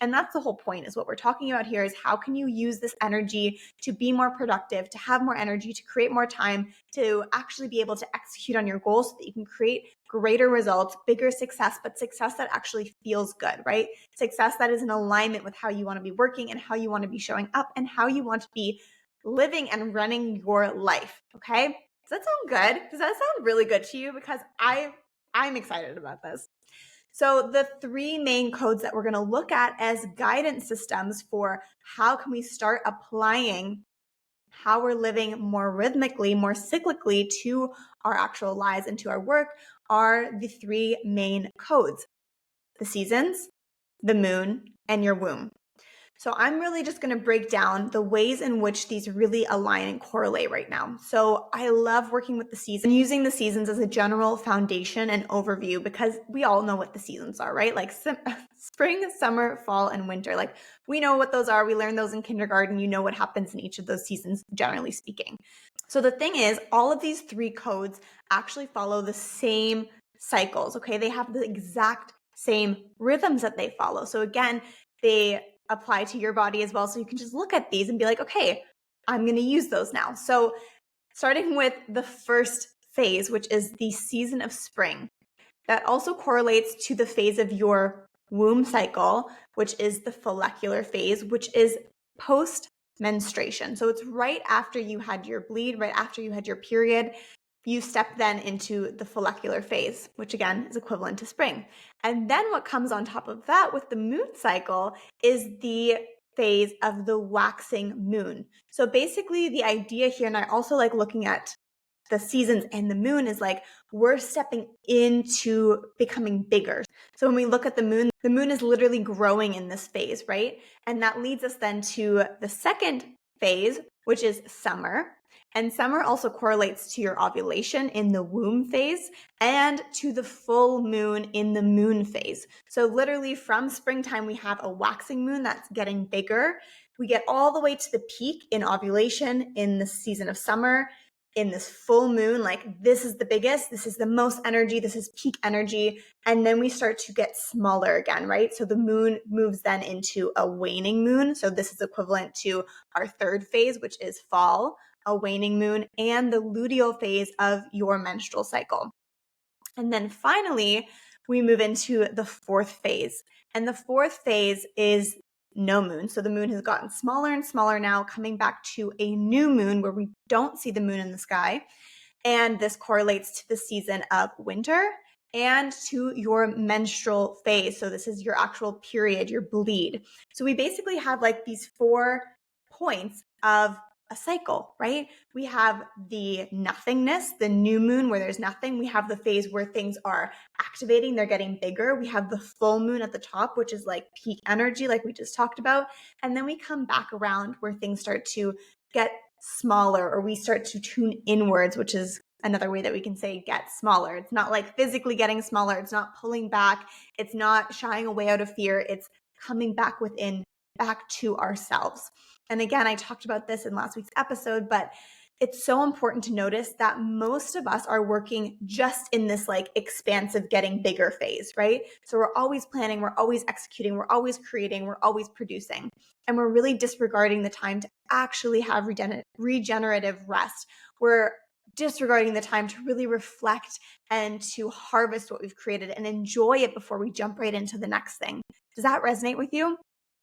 And that's the whole point, is what we're talking about here is how can you use this energy to be more productive, to have more energy, to create more time, to actually be able to execute on your goals so that you can create greater results, bigger success, but success that actually feels good, right? Success that is in alignment with how you want to be working and how you want to be showing up and how you want to be living and running your life. Okay. Does that sound good? Does that sound really good to you? Because I'm excited about this. So the three main codes that we're going to look at as guidance systems for how can we start applying how we're living more rhythmically, more cyclically to our actual lives and to our work are the three main codes: the seasons, the moon, and your womb. So I'm really just going to break down the ways in which these really align and correlate right now. So I love working with the seasons, using the seasons as a general foundation and overview, because we all know what the seasons are, right? Like spring, summer, fall, and winter. Like we know what those are. We learn those in kindergarten. You know what happens in each of those seasons, generally speaking. So the thing is, all of these three codes actually follow the same cycles, okay? They have the exact same rhythms that they follow. So again, they apply to your body as well. So you can just look at these and be like, okay, I'm going to use those now. So starting with the first phase, which is the season of spring, that also correlates to the phase of your womb cycle, which is the follicular phase, which is post menstruation. So it's right after you had your bleed, right after you had your period. You step then into the follicular phase, which again is equivalent to spring. And then what comes on top of that with the moon cycle is the phase of the waxing moon. So basically the idea here, and I also like looking at the seasons and the moon, is like we're stepping into becoming bigger. So when we look at the moon is literally growing in this phase, right? And that leads us then to the second phase, which is summer. And summer also correlates to your ovulation in the womb phase and to the full moon in the moon phase. So literally from springtime, we have a waxing moon that's getting bigger. We get all the way to the peak in ovulation in the season of summer. In this full moon, like this is the biggest, this is the most energy, this is peak energy. And then we start to get smaller again, right? So the moon moves then into a waning moon. So this is equivalent to our third phase, which is fall, a waning moon, and the luteal phase of your menstrual cycle. And then finally, we move into the fourth phase. And the fourth phase is no moon. So the moon has gotten smaller and smaller now, coming back to a new moon where we don't see the moon in the sky. And this correlates to the season of winter and to your menstrual phase. So this is your actual period, your bleed. So we basically have like these 4 points of a cycle, right? We have the nothingness, the new moon where there's nothing. We have the phase where things are activating, they're getting bigger. We have the full moon at the top, which is like peak energy, like we just talked about. And then we come back around where things start to get smaller, or we start to tune inwards, which is another way that we can say get smaller. It's not like physically getting smaller. It's not pulling back. It's not shying away out of fear. It's coming back within, back to ourselves. And again, I talked about this in last week's episode, but it's so important to notice that most of us are working just in this like expansive getting bigger phase, right? So we're always planning, we're always executing, we're always creating, we're always producing. And we're really disregarding the time to actually have regenerative rest. We're disregarding the time to really reflect and to harvest what we've created and enjoy it before we jump right into the next thing. Does that resonate with you?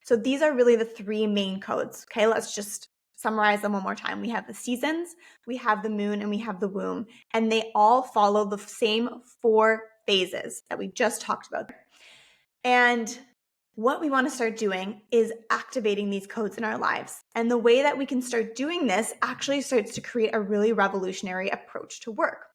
So these are really the 3 main codes. Okay, let's just summarize them one more time. We have the seasons, we have the moon, and we have the womb. And they all follow the same 4 phases that we just talked about. And what we want to start doing is activating these codes in our lives. And the way that we can start doing this actually starts to create a really revolutionary approach to work.